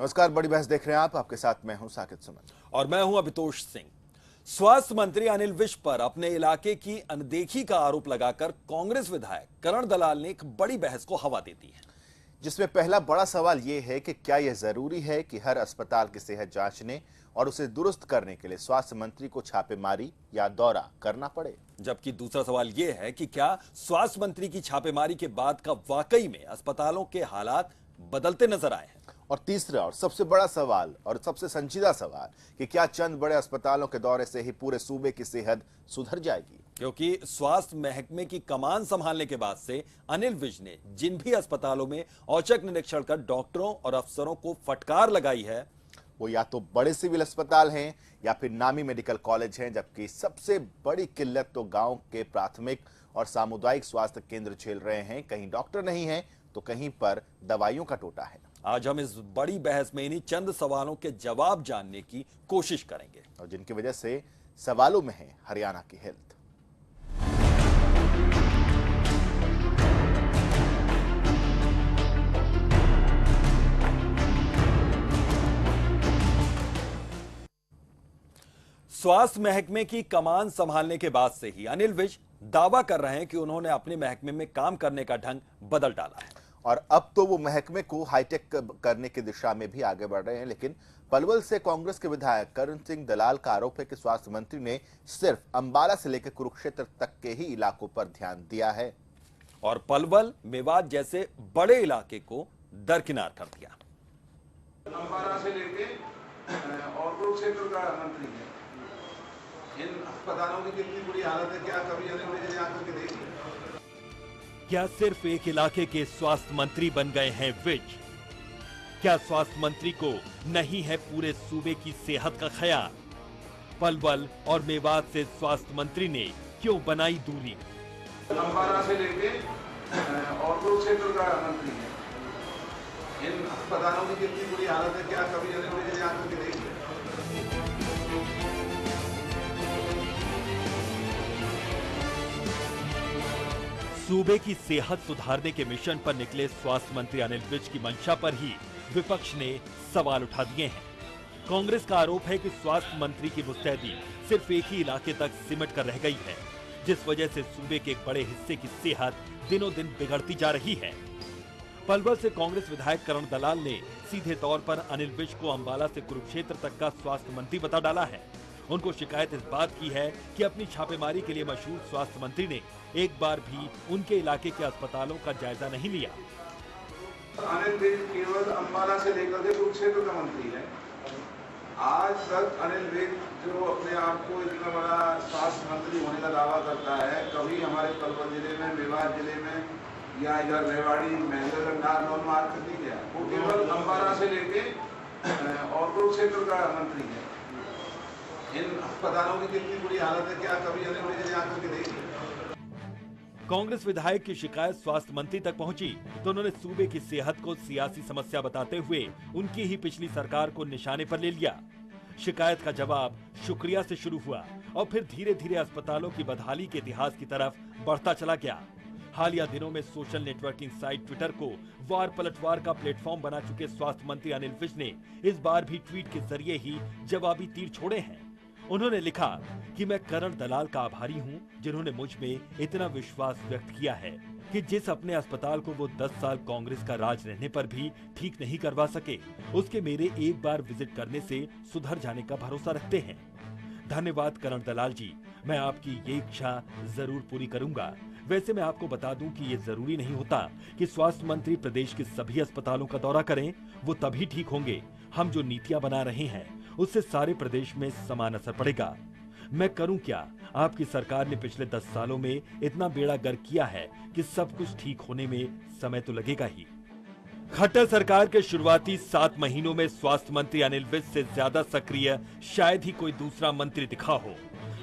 नमस्कार, बड़ी बहस देख रहे हैं आप। आपके साथ मैं हूं साकिब सुमन और मैं हूं अभितोष सिंह। स्वास्थ्य मंत्री अनिल विज पर अपने इलाके की अनदेखी का आरोप लगाकर कांग्रेस विधायक करण दलाल ने एक बड़ी बहस को हवा दे दी है, जिसमें पहला बड़ा सवाल यह है कि क्या यह जरूरी है कि हर अस्पताल की सेहत जांचने और उसे दुरुस्त करने के लिए स्वास्थ्य मंत्री को छापेमारी या दौरा करना पड़े। जबकि दूसरा सवाल यह है कि क्या स्वास्थ्य मंत्री की छापेमारी के बाद का वाकई में अस्पतालों के हालात बदलते नजर आए हैं। और तीसरा और सबसे बड़ा सवाल और सबसे संजीदा सवाल कि क्या चंद बड़े अस्पतालों के दौरे से ही पूरे सूबे की सेहत सुधर जाएगी, क्योंकि स्वास्थ्य महकमे की कमान संभालने के बाद से अनिल विज ने जिन भी अस्पतालों में औचक निरीक्षण कर डॉक्टरों और अफसरों को फटकार लगाई है वो या तो बड़े सिविल अस्पताल हैं या फिर नामी मेडिकल कॉलेज हैं, जबकि सबसे बड़ी किल्लत तो गांव के प्राथमिक और सामुदायिक स्वास्थ्य केंद्र झेल रहे हैं। कहीं डॉक्टर नहीं है तो कहीं पर दवाइयों का टोटा है। आज हम इस बड़ी बहस में इन्हीं चंद सवालों के जवाब जानने की कोशिश करेंगे और जिनकी वजह से सवालों में है हरियाणा की हेल्थ। स्वास्थ्य महकमे की कमान संभालने के बाद से ही अनिल विज दावा कर रहे हैं कि उन्होंने अपने महकमे में काम करने का ढंग बदल डाला है और अब तो वो महकमे को हाईटेक करने की दिशा में भी आगे बढ़ रहे हैं। लेकिन पलवल से कांग्रेस के विधायक करण सिंह दलाल का आरोप है कि स्वास्थ्य मंत्री ने सिर्फ अंबाला से लेकर कुरुक्षेत्र तक के ही इलाकों पर ध्यान दिया है और पलवल, मेवात जैसे बड़े इलाके को दरकिनार कर दिया। अंबाला से लेके और कुरुक्षेत्र का मंत्री है। इन अस्पतालों की कितनी बुरी हालत है, क्या कभी अनिल विज ने आकर के देखी? क्या सिर्फ एक इलाके के स्वास्थ्य मंत्री बन गए हैं विज? क्या स्वास्थ्य मंत्री को नहीं है पूरे सूबे की सेहत का ख्याल? पलवल और मेवात से स्वास्थ्य मंत्री ने क्यों बनाई दूरी? अंबाला से लेके और कुरुक्षेत्र का मंत्री है। इन अस्पतालों की कितनी बुरी हालत है, क्या कभी अनिल विज ने आकर के देखी? सूबे की सेहत सुधारने के मिशन पर निकले स्वास्थ्य मंत्री अनिल विज की मंशा पर ही विपक्ष ने सवाल उठा दिए हैं। कांग्रेस का आरोप है कि स्वास्थ्य मंत्री की मुस्तैदी सिर्फ एक ही इलाके तक सिमट कर रह गई है, जिस वजह से सूबे के एक बड़े हिस्से की सेहत दिनों दिन बिगड़ती जा रही है। पलवल से कांग्रेस विधायक करण दलाल ने सीधे तौर पर अनिल विज को अंबाला से कुरुक्षेत्र तक का स्वास्थ्य मंत्री बता डाला है। उनको शिकायत इस बात की है कि अपनी छापेमारी के लिए मशहूर स्वास्थ्य मंत्री ने एक बार भी उनके इलाके के अस्पतालों का जायजा नहीं लिया। अनिल विज केवल अंबाला से लेकर के कुरुक्षेत्र का मंत्री है। आज तक अनिल विज जो अपने आप को इतना बड़ा स्वास्थ्य मंत्री होने का दावा करता है, कभी हमारे पलवल जिले में, मेवात जिले में या इधर रेवाड़ी, महेंद्रगढ़, मार्केट नहीं गया। वो केवल अंबाला से लेके और कुरुक्षेत्र का मंत्री है। इन अस्पतालों की कितनी बुरी हालत है, क्या कभी अनिल विज ने आकर के देखी? कांग्रेस विधायक की शिकायत स्वास्थ्य मंत्री तक पहुंची तो उन्होंने सूबे की सेहत को सियासी समस्या बताते हुए उनकी ही पिछली सरकार को निशाने पर ले लिया। शिकायत का जवाब शुक्रिया से शुरू हुआ और फिर धीरे धीरे अस्पतालों की बदहाली के इतिहास की तरफ बढ़ता चला गया। हालिया दिनों में सोशल नेटवर्किंग साइट ट्विटर को वार पलटवार का प्लेटफॉर्म बना चुके स्वास्थ्य मंत्री अनिल विज ने इस बार भी ट्वीट के जरिए ही जवाबी तीर छोड़े हैं। उन्होंने लिखा कि मैं करण दलाल का आभारी हूं, जिन्होंने मुझ में इतना विश्वास व्यक्त किया है कि जिस अपने अस्पताल को वो 10 साल कांग्रेस का राज रहने पर भी ठीक नहीं करवा सके, उसके मेरे एक बार विजिट करने से सुधर जाने का भरोसा रखते हैं। धन्यवाद करण दलाल जी, मैं आपकी ये इच्छा जरूर पूरी करूंगा। वैसे मैं आपको बता दूं कि ये जरूरी नहीं होता कि स्वास्थ्य मंत्री प्रदेश के सभी अस्पतालों का दौरा करें, वो तभी ठीक होंगे। हम जो नीतियां बना रहे हैं उससे सारे प्रदेश में समान असर पड़ेगा। मैं करूं क्या? आपकी सरकार ने पिछले 10 सालों में इतना बेड़ा गर्क किया है कि सब कुछ ठीक होने में समय तो लगेगा ही। खट्टर सरकार के शुरुआती 7 महीनों में स्वास्थ्य मंत्री अनिल विज से ज्यादा सक्रिय शायद ही कोई दूसरा मंत्री दिखा हो।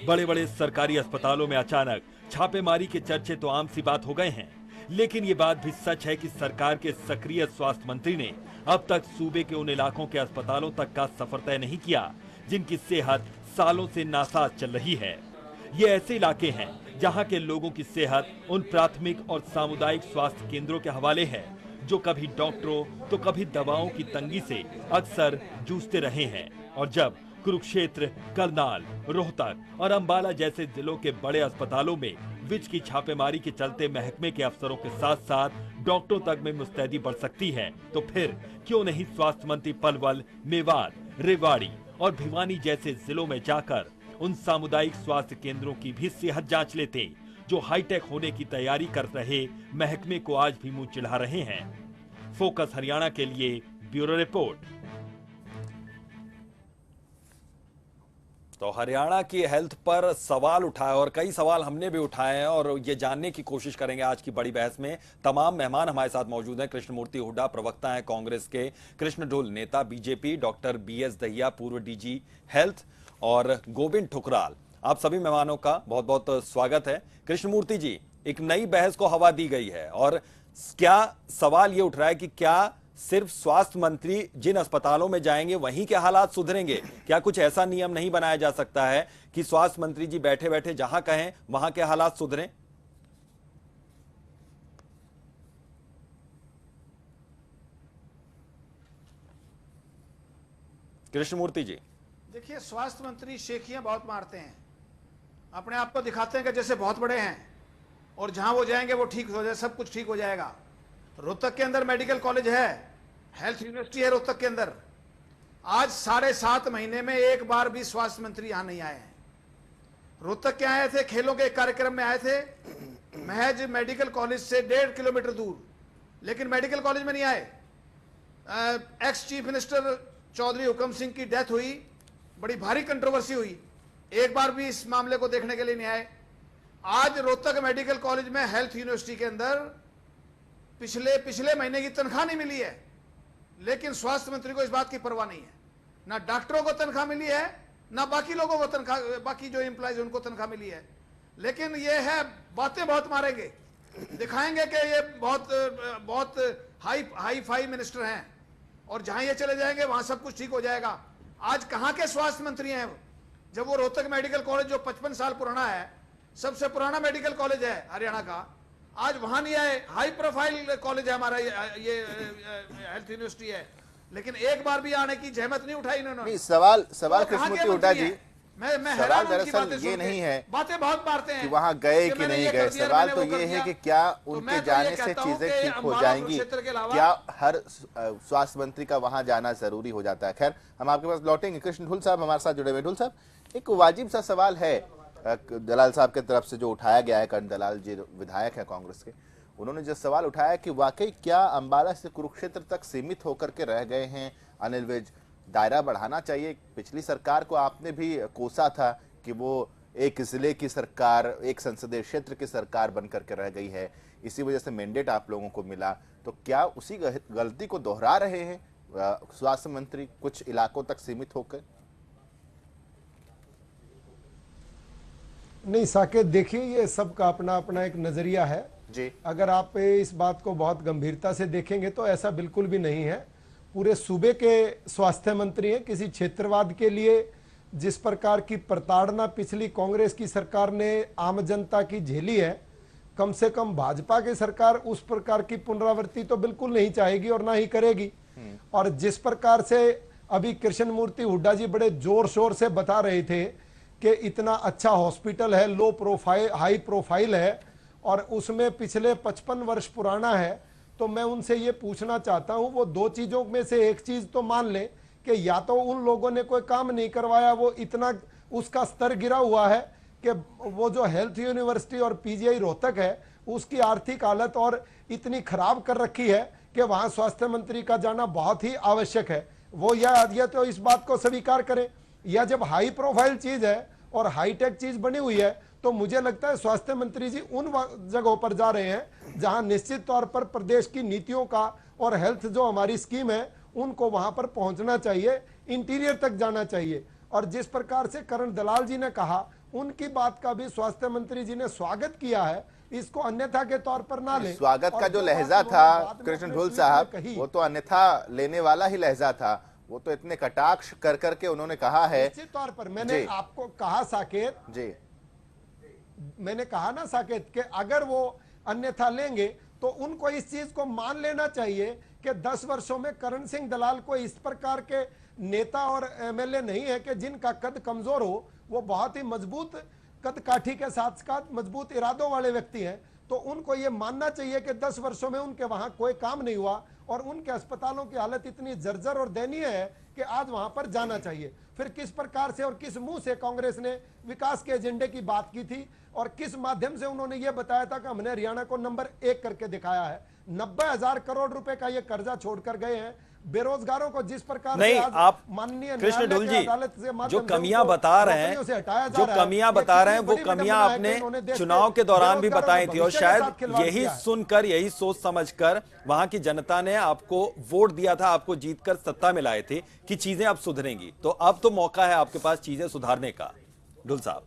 बड़े बड़े सरकारी अस्पतालों में अचानक छापेमारी के चर्चे तो आम सी बात हो गए हैं, लेकिन ये बात भी सच है कि सरकार के सक्रिय स्वास्थ्य मंत्री ने अब तक सूबे के उन इलाकों के अस्पतालों तक का सफर तय नहीं किया जिनकी सेहत सालों से नासाज चल रही है। ये ऐसे इलाके हैं जहां के लोगों की सेहत उन प्राथमिक और सामुदायिक स्वास्थ्य केंद्रों के हवाले है जो कभी डॉक्टरों तो कभी दवाओं की तंगी से अक्सर जूझते रहे हैं। और जब कुरुक्षेत्र, करनाल, रोहतक और अंबाला जैसे जिलों के बड़े अस्पतालों में विज की छापेमारी के चलते महकमे के अफसरों के साथ साथ डॉक्टरों तक में मुस्तैदी बढ़ सकती है, तो फिर क्यों नहीं स्वास्थ्य मंत्री पलवल, मेवात, रेवाड़ी और भिवानी जैसे जिलों में जाकर उन सामुदायिक स्वास्थ्य केंद्रों की भी सेहत जांच लेते, जो हाईटेक होने की तैयारी कर रहे महकमे को आज भी मुंह चिढ़ा रहे हैं। फोकस हरियाणा के लिए ब्यूरो रिपोर्ट। तो हरियाणा की हेल्थ पर सवाल उठाए और कई सवाल हमने भी उठाए हैं और ये जानने की कोशिश करेंगे आज की बड़ी बहस में। तमाम मेहमान हमारे साथ मौजूद हैं। कृष्णमूर्ति हुड्डा प्रवक्ता हैं कांग्रेस के, कृष्ण ढोल नेता बीजेपी, डॉक्टर BS दहिया पूर्व DG हेल्थ और गोविंद ठुकराल, आप सभी मेहमानों का बहुत बहुत स्वागत है। कृष्णमूर्ति जी, एक नई बहस को हवा दी गई है और क्या सवाल ये उठ रहा है कि क्या सिर्फ स्वास्थ्य मंत्री जिन अस्पतालों में जाएंगे वहीं के हालात सुधरेंगे? क्या कुछ ऐसा नियम नहीं बनाया जा सकता है कि स्वास्थ्य मंत्री जी बैठे बैठे जहां कहें वहां के हालात सुधरें? कृष्णमूर्ति जी, देखिए, स्वास्थ्य मंत्री शेखियां बहुत मारते हैं, अपने आप को दिखाते हैं कि जैसे बहुत बड़े हैं और जहां वो जाएंगे वो ठीक हो जाए, सब कुछ ठीक हो जाएगा। रोहतक के अंदर मेडिकल कॉलेज है, हेल्थ यूनिवर्सिटी है रोहतक के अंदर। आज 7.5 महीने में एक बार भी स्वास्थ्य मंत्री यहां नहीं आए हैं। रोहतक के आए थे, खेलों के एक कार्यक्रम में आए थे, महज मेडिकल कॉलेज से 1.5 किलोमीटर दूर, लेकिन मेडिकल कॉलेज में नहीं आए। एक्स चीफ मिनिस्टर चौधरी हुकम सिंह की डेथ हुई, बड़ी भारी कंट्रोवर्सी हुई, एक बार भी इस मामले को देखने के लिए नहीं आए। आज रोहतक मेडिकल कॉलेज में हेल्थ यूनिवर्सिटी के अंदर पिछले महीने की तनख्वाह नहीं मिली है, लेकिन स्वास्थ्य मंत्री को इस बात की परवाह नहीं है। ना डॉक्टरों को तनख्वाह मिली है, ना बाकी लोगों को तनख्वाह, बाकी जो एम्प्लॉइज उनको तनख्वाह मिली है। लेकिन ये है, बातें बहुत मारेंगे, दिखाएंगे कि ये बहुत हाई फाई मिनिस्टर हैं और जहां ये चले जाएंगे वहां सब कुछ ठीक हो जाएगा। आज कहां के स्वास्थ्य मंत्री हैं? जब वो रोहतक मेडिकल कॉलेज जो 55 साल पुराना है, सबसे पुराना मेडिकल कॉलेज है हरियाणा का, आज वहां नहीं आए। हाई प्रोफाइल कॉलेज है हमारा, ये हेल्थ यूनिवर्सिटी है, लेकिन एक बार भी आने की जहमत नहीं उठाई इन्होंने। सवाल कृष्णमूर्ति हुड्डा जी, मैं सवाल दरअसल ये नहीं है बातें बहुत मारते हैं कि वहां गए कि नहीं गए, सवाल तो ये है कि क्या उनके जाने से चीजें ठीक हो जाएंगी, क्या हर स्वास्थ्य मंत्री का वहां जाना जरूरी हो जाता है? खैर, हम आपके पास लौटेंगे। कृष्ण ढोल साहब हमारे साथ जुड़े हुए। ढोल साहब, एक वाजिब सा सवाल है दलाल साहब की तरफ से जो उठाया गया है, कर्ण दलाल जी विधायक है कांग्रेस के, उन्होंने जो सवाल उठाया कि वाकई क्या अंबाला से कुरुक्षेत्र तक सीमित होकर के रह गए हैं अनिल विज, दायरा बढ़ाना चाहिए। पिछली सरकार को आपने भी कोसा था कि वो एक जिले की सरकार, एक संसदीय क्षेत्र की सरकार बनकर के रह गई है, इसी वजह से मैंडेट आप लोगों को मिला। तो क्या उसी गलती को दोहरा रहे हैं स्वास्थ्य मंत्री कुछ इलाकों तक सीमित होकर? नहीं साकेत, देखिए, ये सबका अपना अपना एक नजरिया है जी। अगर आप इस बात को बहुत गंभीरता से देखेंगे तो ऐसा बिल्कुल भी नहीं है। पूरे सूबे के स्वास्थ्य मंत्री हैं। किसी क्षेत्रवाद के लिए जिस प्रकार की प्रताड़ना पिछली कांग्रेस की सरकार ने आम जनता की झेली है, कम से कम भाजपा की सरकार उस प्रकार की पुनरावृत्ति तो बिल्कुल नहीं चाहेगी और ना ही करेगी। और जिस प्रकार से अभी कृष्णमूर्ति हुड्डा जी बड़े जोर शोर से बता रहे थे कि इतना अच्छा हॉस्पिटल है, लो प्रोफाइल हाई प्रोफाइल है और उसमें पिछले 55 वर्ष पुराना है, तो मैं उनसे ये पूछना चाहता हूं, वो दो चीजों में से एक चीज तो मान ले कि या तो उन लोगों ने कोई काम नहीं करवाया, वो इतना उसका स्तर गिरा हुआ है कि वो जो हेल्थ यूनिवर्सिटी और PGI रोहतक है उसकी आर्थिक हालत और इतनी खराब कर रखी है कि वहां स्वास्थ्य मंत्री का जाना बहुत ही आवश्यक है। वो या तो इस बात को स्वीकार करें, या जब हाई प्रोफाइल चीज है और हाईटेक चीज बनी हुई है तो मुझे लगता है स्वास्थ्य मंत्री जी उन जगहों पर जा रहे हैं जहां निश्चित तौर पर प्रदेश की नीतियों का और हेल्थ जो हमारी स्कीम है उनको वहां पर पहुंचना चाहिए, इंटीरियर तक जाना चाहिए। और जिस प्रकार से कर्ण दलाल जी ने कहा, उनकी बात का भी स्वास्थ्य मंत्री जी ने स्वागत किया है, इसको अन्यथा के तौर पर ना ले। स्वागत का जो लहजा था कृष्ण ढोल साहब, वो तो अन्यथा लेने वाला ही लहजा था। वो तो इतने कटाक्ष कर करके उन्होंने कहा है। निश्चित तौर पर मैंने आपको कहा साकेत जी, मैंने कहा ना साकेत कि अगर वो अन्यथा लेंगे तो तो उनको इस चीज को मान लेना चाहिए कि 10 वर्षों में करण सिंह दलाल को इस प्रकार के नेता और एमएलए नहीं है कि जिनका कद कमजोर हो, वो बहुत ही मजबूत कद काठी के साथ साथ मजबूत इरादों वाले व्यक्ति हैं। तो उनको ये मानना चाहिए कि 10 वर्षों में उनके वहां कोई काम नहीं हुआ और उनके अस्पतालों की हालत इतनी जर्जर और दयनीय है कि आज वहां पर जाना चाहिए। फिर किस प्रकार से और किस मुंह से कांग्रेस ने विकास के एजेंडे की बात की थी और किस माध्यम से उन्होंने ये बताया था कि हमने हरियाणा को नंबर 1 करके दिखाया है। 90,000 करोड़ रुपए का ये कर्जा छोड़कर गए हैं। बेरोजगारों को जिस प्रकार नहीं, से आज आप माननीय कृष्ण ढुल जी जो कमियां बता रहे हैं, वो कमियां आपने चुनाव के दौरान भी बताई थी और शायद यही सुनकर, यही सोच समझकर वहां की जनता ने आपको वोट दिया था, आपको जीतकर सत्ता में लाए थे कि चीजें अब सुधरेंगी। तो अब तो मौका है आपके पास चीजें सुधारने का। ढुल साहब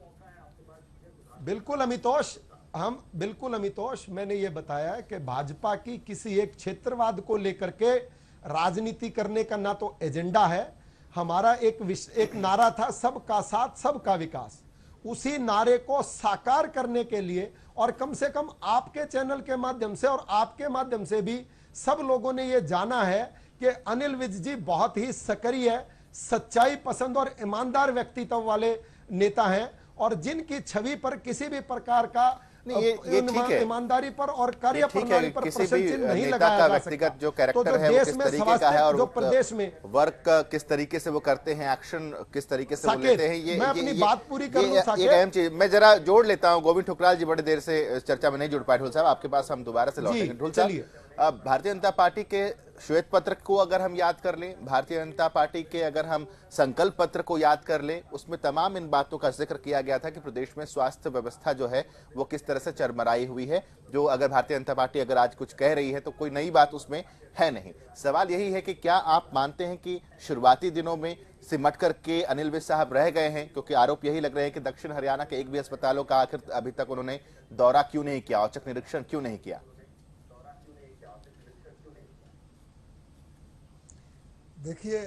बिल्कुल अमितोष, मैंने ये बताया कि भाजपा की किसी एक क्षेत्रवाद को लेकर के राजनीति करने का ना तो एजेंडा है। हमारा एक नारा था, सबका साथ सबका विकास। उसी नारे को साकार करने के लिए और कम से कम आपके चैनल के माध्यम से और आपके माध्यम से भी सब लोगों ने ये जाना है कि अनिल विज जी बहुत ही सक्रिय, सच्चाई पसंद और ईमानदार व्यक्तित्व वाले नेता हैं और जिनकी छवि पर किसी भी प्रकार का ये ठीक है, ईमानदारी पर और कार्य प्रणाली पर किसी भी प्रश्न चिन्ह नहीं नेता लगाया का जा व्यक्तिगत सकता। जो कैरेक्टर है वो किस तरीके का है और जो प्रदेश में वर्क किस तरीके से वो करते हैं, एक्शन किस तरीके से वो लेते हैं, ये मैं अपनी बात पूरी कर लूं, एक अहम चीज मैं जरा जोड़ लेता हूं। गोविंद ठुकराल जी बड़े देर से चर्चा में नहीं जुड़ पाए। ढुल साहब आपके पास हम दोबारा से लौटेंगे। ढुल साहब, भारतीय जनता पार्टी के श्वेत पत्र को अगर हम याद कर लें, भारतीय जनता पार्टी के अगर हम संकल्प पत्र को याद कर लें, उसमें तमाम इन बातों का जिक्र किया गया था कि प्रदेश में स्वास्थ्य व्यवस्था जो है वो किस तरह से चरमराई हुई है। जो अगर भारतीय जनता पार्टी अगर आज कुछ कह रही है तो कोई नई बात उसमें है नहीं। सवाल यही है कि क्या आप मानते हैं कि शुरुआती दिनों में सिमट करके अनिल विज साहब रह गए हैं? क्योंकि आरोप यही लग रहे हैं कि दक्षिण हरियाणा के एक भी अस्पतालों का आखिर अभी तक उन्होंने दौरा क्यों नहीं किया, औचक निरीक्षण क्यों नहीं किया? देखिए,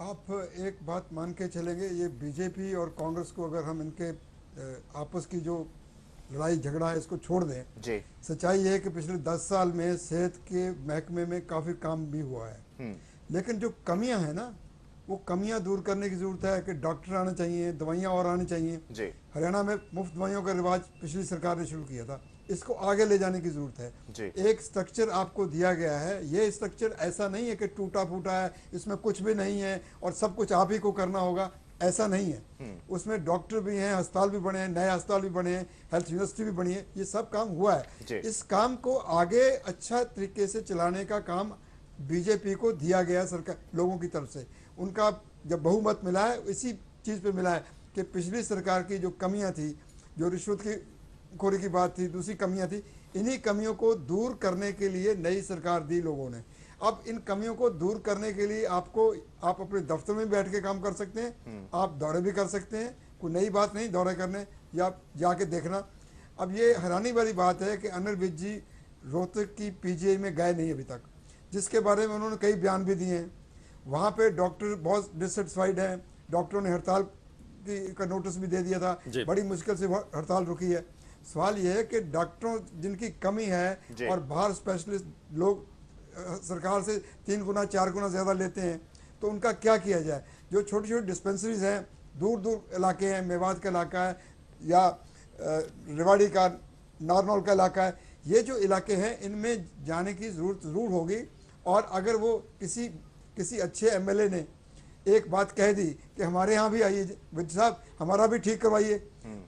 आप एक बात मान के चलेंगे, ये बीजेपी और कांग्रेस को अगर हम इनके आपस की जो लड़ाई झगड़ा है इसको छोड़ दें जी, सच्चाई ये है कि पिछले 10 साल में सेहत के महकमे में काफ़ी काम भी हुआ है। लेकिन जो कमियां हैं ना, वो कमियां दूर करने की जरूरत है कि डॉक्टर आने चाहिए, दवाइयां और आनी चाहिए जी। हरियाणा में मुफ्त दवाइयों का रिवाज पिछली सरकार ने शुरू किया था, इसको आगे ले जाने की जरूरत है जी। एक स्ट्रक्चर आपको दिया गया है, ये स्ट्रक्चर ऐसा नहीं है कि टूटा फूटा है, इसमें कुछ भी नहीं है और सब कुछ आप ही को करना होगा, ऐसा नहीं है। उसमें डॉक्टर भी हैं, अस्पताल भी बने हैं, नए अस्पताल भी बने हैं, हेल्थ यूनिवर्सिटी भी बनी है, ये सब काम हुआ है। इस काम को आगे अच्छा तरीके से चलाने का काम बीजेपी को दिया गया सरकार लोगों की तरफ से। उनका जब बहुमत मिला है इसी चीज़ पे मिला है कि पिछली सरकार की जो कमियां थी, जो रिश्वत की खोरी की बात थी, दूसरी कमियां थी, इन्हीं कमियों को दूर करने के लिए नई सरकार दी लोगों ने। अब इन कमियों को दूर करने के लिए आप अपने दफ्तर में बैठ के काम कर सकते हैं, आप दौरे भी कर सकते हैं, कोई नई बात नहीं दौरे करने या जाके देखना। अब ये हैरानी वाली बात है कि अनिल विज जी रोहतक की पीजीआई में गए नहीं अभी तक, जिसके बारे में उन्होंने कई बयान भी दिए हैं। वहाँ पे डॉक्टर बहुत डिससेटिस्फाइड हैं, डॉक्टरों ने हड़ताल का नोटिस भी दे दिया था, बड़ी मुश्किल से हड़ताल रुकी है। सवाल यह है कि डॉक्टरों जिनकी कमी है और बाहर स्पेशलिस्ट लोग सरकार से 3 गुना 4 गुना ज़्यादा लेते हैं, तो उनका क्या किया जाए। जो छोटी छोटी डिस्पेंसरीज हैं, दूर दूर इलाके हैं, मेवात का इलाका है या रेवाड़ी का नारनौल का इलाका है, ये जो इलाके हैं इनमें जाने की ज़रूर होगी। और अगर वो किसी अच्छे एमएलए ने एक बात कह दी कि हमारे यहाँ भी आइए विज साहब, हमारा भी ठीक करवाइए,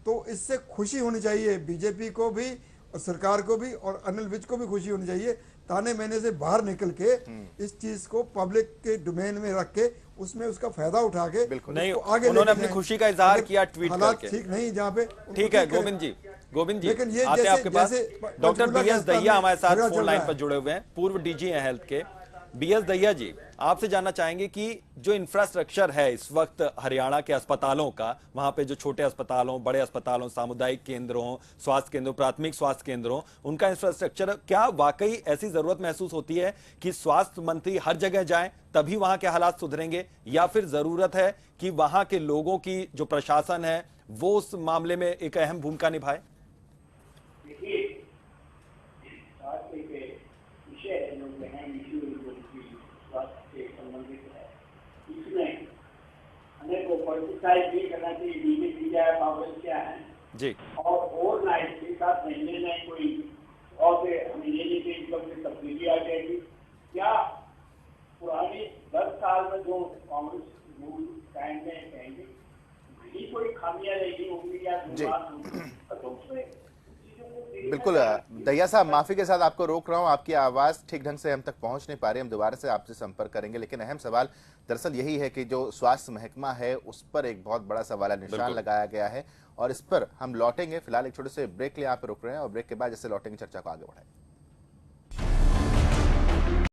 तो इससे खुशी होनी चाहिए बीजेपी को भी और सरकार को भी और अनिल विज को भी खुशी होनी चाहिए। ताने मैंने से बाहर निकल के इस चीज को पब्लिक के डोमेन में रख के उसमें उसका फायदा उठा के नहीं, उन्होंने अपनी खुशी का इजहार किया ट्वीट करके। ठीक नहीं जहाँ पे ठीक है गोविंद जी लेकिन ये आते हैं आपके पास। डॉक्टर पंचकूला BS दहिया हमारे साथ फोन लाइन पर जुड़े हुए हैं, पूर्व DG हैं हेल्थ के। BS दहिया जी, आपसे जानना चाहेंगे कि जो इंफ्रास्ट्रक्चर है इस वक्त हरियाणा के अस्पतालों का, वहां पे जो छोटे अस्पतालों, बड़े अस्पतालों, सामुदायिक केंद्रों, स्वास्थ्य केंद्रों, प्राथमिक स्वास्थ्य केंद्रों, उनका इंफ्रास्ट्रक्चर, क्या वाकई ऐसी जरूरत महसूस होती है कि स्वास्थ्य मंत्री हर जगह जाएं तभी वहां के हालात सुधरेंगे, या फिर जरूरत है कि वहां के लोगों की जो प्रशासन है वो उस मामले में एक अहम भूमिका निभाए? डिसाइड नहीं करना चाहिए बीजेपी क्या है, कांग्रेस क्या है, जी, और ओवरनाइट 6-7 महीने में कोई और से महीने की इनकम में तब्दीली आ जाएगी। क्या पुराने 10 साल में जो कांग्रेस रूल कायम में कहेंगे वही कोई खामियां रहेगी होंगी या बात होगी, तो उसमें बिल्कुल दहिया साहब, माफी के साथ आपको रोक रहा हूं, आपकी आवाज ठीक ढंग से हम तक पहुंच नहीं पा रही, हम दोबारा से आपसे संपर्क करेंगे। लेकिन अहम सवाल दरअसल यही है कि जो स्वास्थ्य महकमा है उस पर एक बहुत बड़ा सवाल निशान लगाया गया है और इस पर हम लौटेंगे। फिलहाल एक छोटे से ब्रेक लिए यहाँ पे रुक रहे हैं और ब्रेक के बाद जैसे लौटेंगे चर्चा को आगे बढ़ाएंगे।